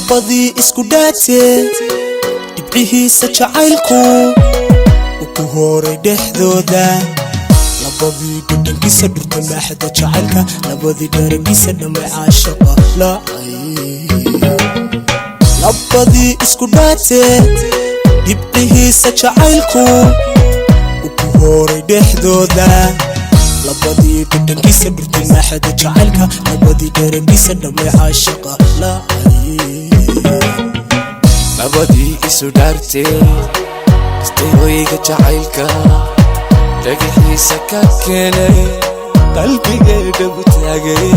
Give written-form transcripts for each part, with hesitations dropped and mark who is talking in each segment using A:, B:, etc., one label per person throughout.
A: labadii isku dhaatay dibcihiisa jacaylku ugu horay dhexdooda labadii dhadhankiisa dhurta maaxda jacaylka labadii dharagiisa dhamay caashaqa labadii isku dhaatay dibcihiisa jacaylku ugu horay dhexdooda labadii dhadhankiisa dhurta maaxda jacaylka labadii dharagiisa dhamay caashaqa
B: labadii isu dhaartay istayooyiga jacaylka dhagaxiisa ka keenay qalbigeeda u taagay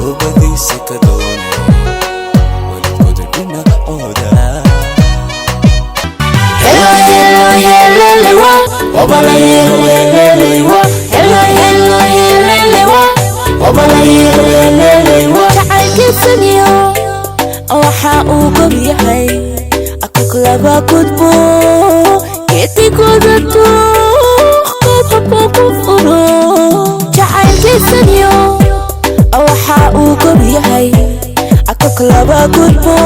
B: labadiisa ka doonay waligooda dhinacooda
C: jacaylkiisaniyo waxa uu gob yahay akuk laba gudbo geedigooda tuuqqabhaba ku furo jacaylkiisaniyo waxa uu gob yahay akuk laba gudbo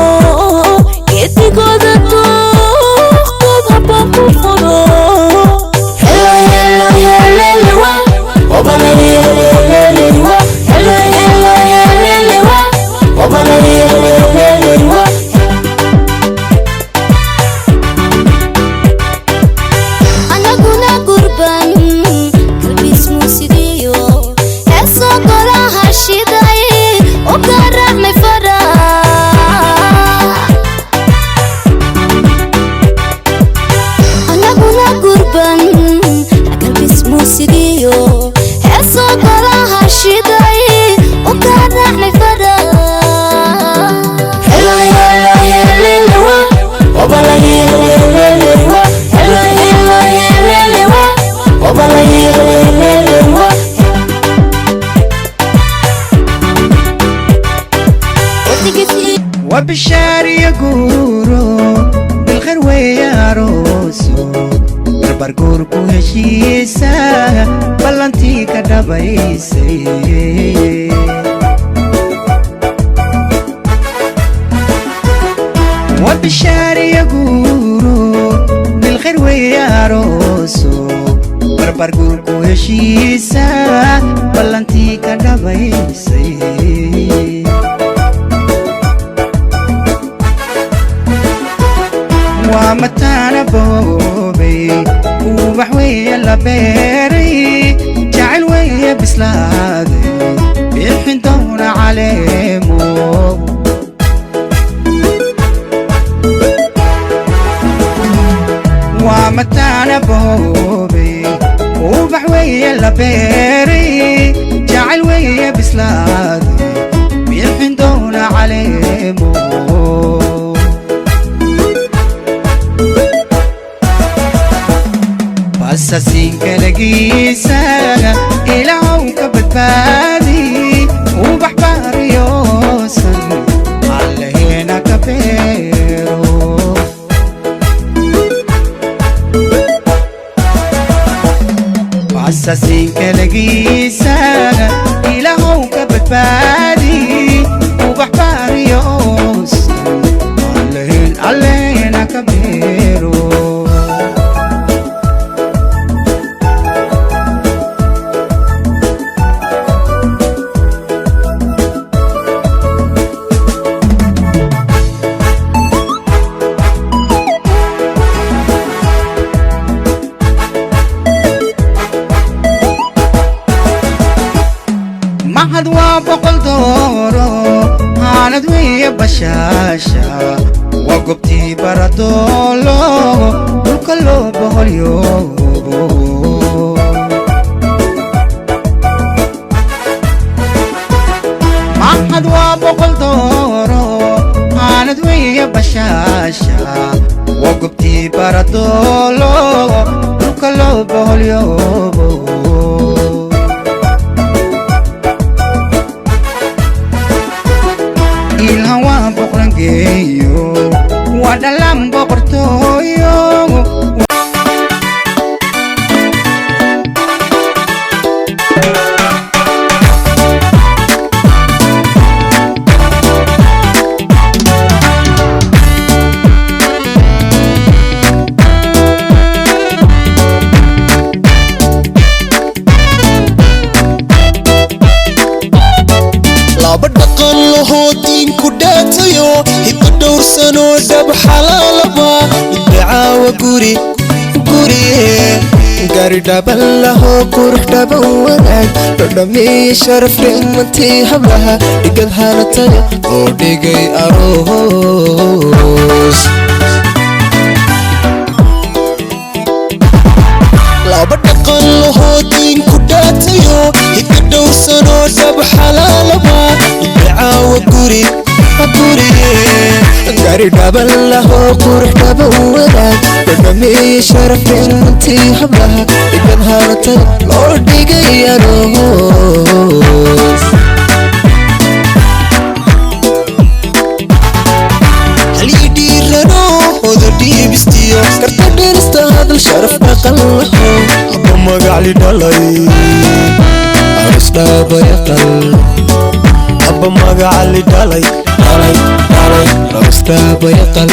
C: geedigooda tuuqqabhaba ku furo anaguna gurban kalbiis muusigiyo heesoo golaha shiday u garaacnay fara anaguna gurban kalbiis muusigiyo heesoo golaha shiday u garaacnay fara
D: وبشار يقولو بالخير وياروسو بربرقور كوهشيسا بلانتي كدبايسي وبشار يقولو بالخير وياروسو بربرقور كوهشيسا بلانتي كدبايسي ومتانا بوبي وبحوية لبيري جعل ويا بسلادي بيحن دون عليمو ومتانا بوبي وبحوية لبيري جعل ويا بسلادي بيحن دون عليمو أساسين كلاقيسا إلهو كبتبادي وبحبار يوصل على هنا كبيرو أساسين كلاقيسا إلهو كبتبادي وبحبار يوصل على هنا كبيرو معهد وبقل دورو هاند ويا بشاشة وقبتي بردولو وكلو بهاليوبو معهد وبقل دورو هاند ويا بشاشة وقبتي بردولو وكلو بهاليوبو الهوا بقرنجيو ودلم بقرتويو
A: dhaqan lahoo diinku dhaatayo hiddo dhowrsanoo dhab xalaalaba idacaawa guri gaari dhaban lahoo qurux dhaban wanaag dhodhamiyi sharaf dhimantii hablaha dhigad hanataya oo dhigay aroos laba dhaqan lahoo diinku dhaatayo hiddo dhowrsanoo dhab xalaalaba idacaawa guri gaari dhaban lahoo qurux dhaban wanaag dhodhamiyi sharaf dhimantii hablaha dhigad hanataya loo dhigay aroos dhiibistiyo karta dheerista hadal sharaf dhaqan laho abba magacli dhalay aros dhaaba yaqal abba magacli dhalay aros dhaaba yaqal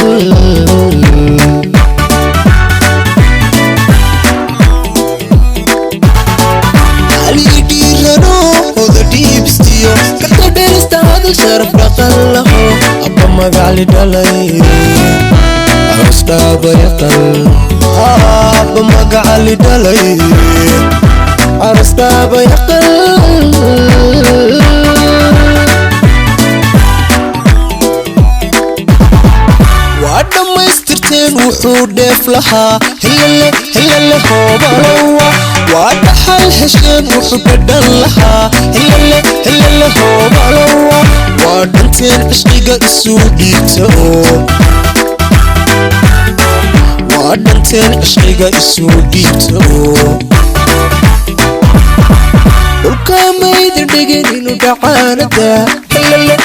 A: halidhiirano oda dhiibistiyo karta dheerista hadal sharaf dhaqan laho abba magacli dhalay aros dhaaba yaqal abba magacli dhalay aros dhaaba yaqal waa dhammaystirteen wuxuu dheef lahaa hilale hoobalowa waa dhaxal hesheen wuxuu dhadhan lahaa hilale hoobalowa waa dhanteen cishqiga isuu dhiibta oo waa dhanteen cishqiga isuu dhiibta oo dhulkaamayda dhigin inuu dhacaanada hilale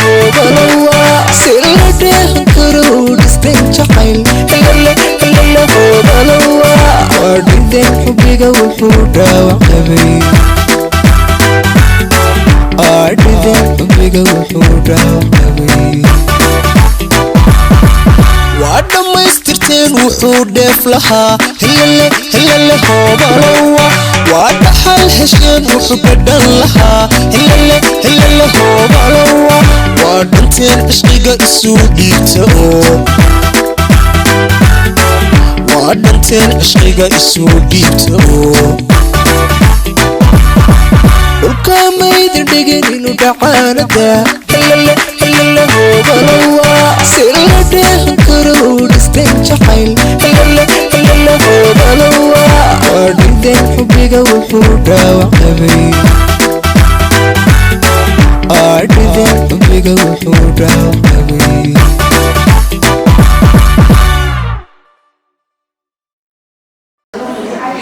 A: hoobalowa si la dheehan karo uu dhisteen jacayl hilale hoobalowa waa dhinteen xubbiga wuxuu dhaawac qabay dhinteen xubbiga wuxuu dhaawac qabay waa dhammaystirteen wuxuu dheef lahaa hilale hoobalowa waa dhaxal hesheen wuxuu dhadhan lahaa hilale hoobalowa waa dhanteen cishqiga isuu dhiibta oo waa dhanteen cishqiga isuu dhiibta oo dhulkaamayda dhigin inuu dhacaanada hilale hoobalowa si la dheehan karo uu dhisteen jacayl hilale hoobalowa waa dhinteen xubbiga wuxuu dhaawac qabay dhinteen xubbiga wuxuu dhaawac qabay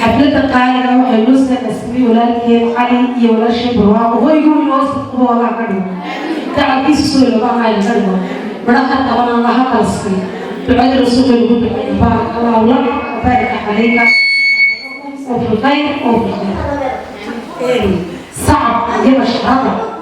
E: حفلة القاهرة وحلوسنا نسمي ولالكين علي يولاشي برواق ويقول يوصف والله كريم تعال كيس سوري لبعض عين كريم بركة طبعا الله قلسي بعد رسول الله بارك الله لك وبارك عليك وفي الخير وفي الخير صعب أجيب الشهادة